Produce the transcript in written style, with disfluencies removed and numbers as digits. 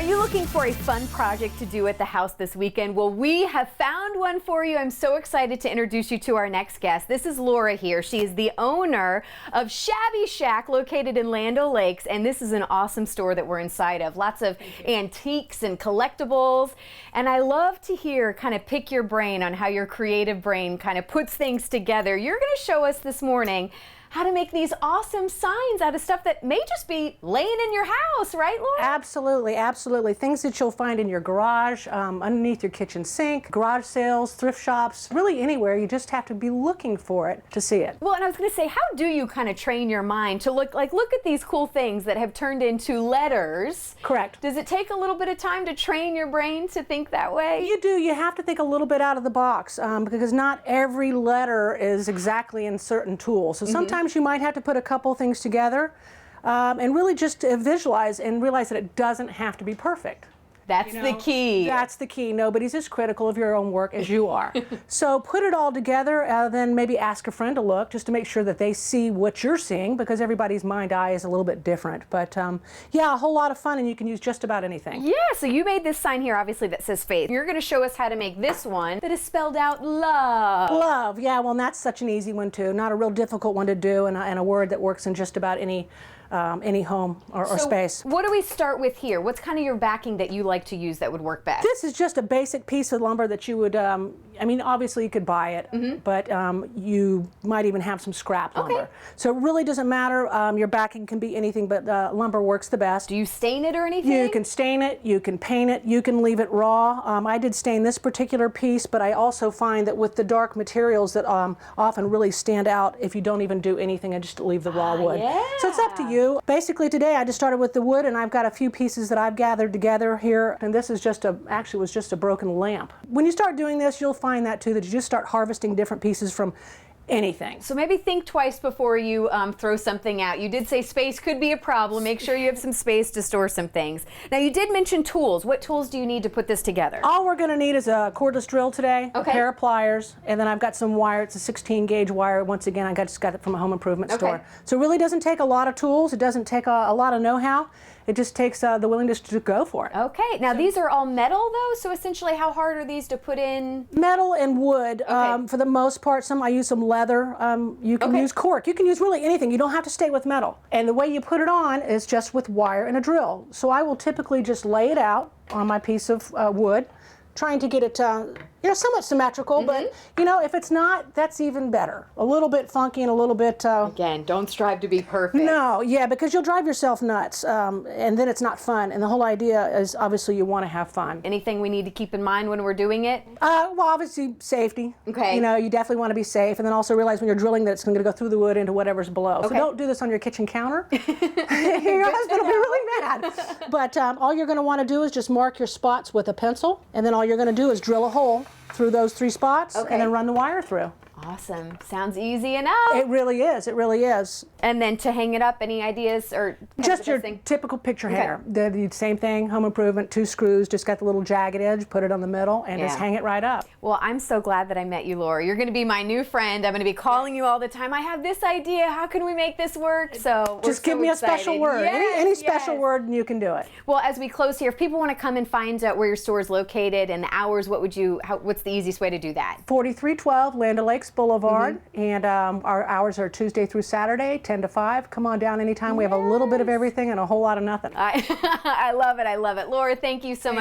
you looking for a fun project to do at the house this weekend? Well, we have found one for you. I'm so excited to introduce you to our next guest. This is Laura here. She is the owner of Shabby Shack located in Land O'Lakes, and this is an awesome store that we're inside of. Lots of antiques and collectibles, and I love to hear, kind of pick your brain on how your creative brain kind of puts things together. You're going to show us this morning how to make these awesome signs out of stuff that may just be laying in your house, right, Laura? Absolutely, absolutely. Things that you'll find in your garage, underneath your kitchen sink, garage sales, thrift shops, really anywhere. You just have to be looking for it to see it. Well, and I was going to say, how do you kind of train your mind to look at these cool things that have turned into letters? Correct. Does it take a little bit of time to train your brain to think that way? You do. You have to think a little bit out of the box because not every letter is exactly in certain tools. So sometimes you might have to put a couple things together and really just visualize and realize that it doesn't have to be perfect. That's the key. That's the key. Nobody's as critical of your own work as you are. So put it all together, then maybe ask a friend to look just to make sure that they see what you're seeing, because everybody's mind-eye is a little bit different. But yeah, a whole lot of fun, and you can use just about anything. Yeah, so you made this sign here, obviously, that says faith. You're going to show us how to make this one that is spelled out love. Love, yeah, well, and that's such an easy one, too. Not a real difficult one to do, and a word that works in just about any home or space. What do we start with here? What's kind of your backing that you like to use that would work best? This is just a basic piece of lumber that you would, I mean, obviously you could buy it, but you might even have some scrap lumber. So it really doesn't matter. Your backing can be anything, but lumber works the best. Do you stain it or anything? You can stain it, you can paint it, you can leave it raw. I did stain this particular piece, but I also find that with the dark materials that often really stand out if you don't even do anything and just leave the raw wood. Yeah. So it's up to you. Basically today I just started with the wood, and I've got a few pieces that I've gathered together here, and this is just actually was just a broken lamp. When you start doing this, you'll find that too, that you just start harvesting different pieces from anything. So maybe think twice before you throw something out. You did say space could be a problem. Make sure you have some space to store some things. Now, you did mention tools. What tools do you need to put this together? All we're going to need is a cordless drill today, a pair of pliers, and then I've got some wire. It's a 16 gauge wire. Once again, I just got it from a home improvement store. So it really doesn't take a lot of tools. It doesn't take a lot of know-how. It just takes the willingness to go for it. Okay. Now, these are all metal, though, so essentially how hard are these to put in? Metal and wood, for the most part. I use some leather. You can use cork. You can use really anything. You don't have to stay with metal. And the way you put it on is just with wire and a drill. So I will typically just lay it out on my piece of wood, trying to get it somewhat symmetrical, but if it's not, that's even better. A little bit funky and a little bit... Again, don't strive to be perfect. No, yeah, because you'll drive yourself nuts, and then it's not fun. And the whole idea is obviously you want to have fun. Anything we need to keep in mind when we're doing it? Well, obviously safety. Okay. You definitely want to be safe, and then also realize when you're drilling that it's going to go through the wood into whatever's below. So don't do this on your kitchen counter. Your husband will be really mad. But all you're going to want to do is just mark your spots with a pencil, and then all you're going to do is drill a hole through those 3 spots and then run the wire through. Awesome. Sounds easy enough. It really is. It really is. And then to hang it up, any ideas or just your typical picture hanger. The same thing, home improvement, 2 screws, just got the little jagged edge, put it on the middle, and just hang it right up. Well, I'm so glad that I met you, Laura. You're going to be my new friend. I'm going to be calling you all the time. I have this idea. How can we make this work? So just give me a special word. Any special word, and you can do it. Well, as we close here, if people want to come and find out where your store is located and the hours, what's the easiest way to do that? 4312 Land O'Lakes Boulevard, and our hours are Tuesday through Saturday, 10 to 5. Come on down anytime. We have a little bit of everything and a whole lot of nothing. I love it. I love it. Laura, thank you so much.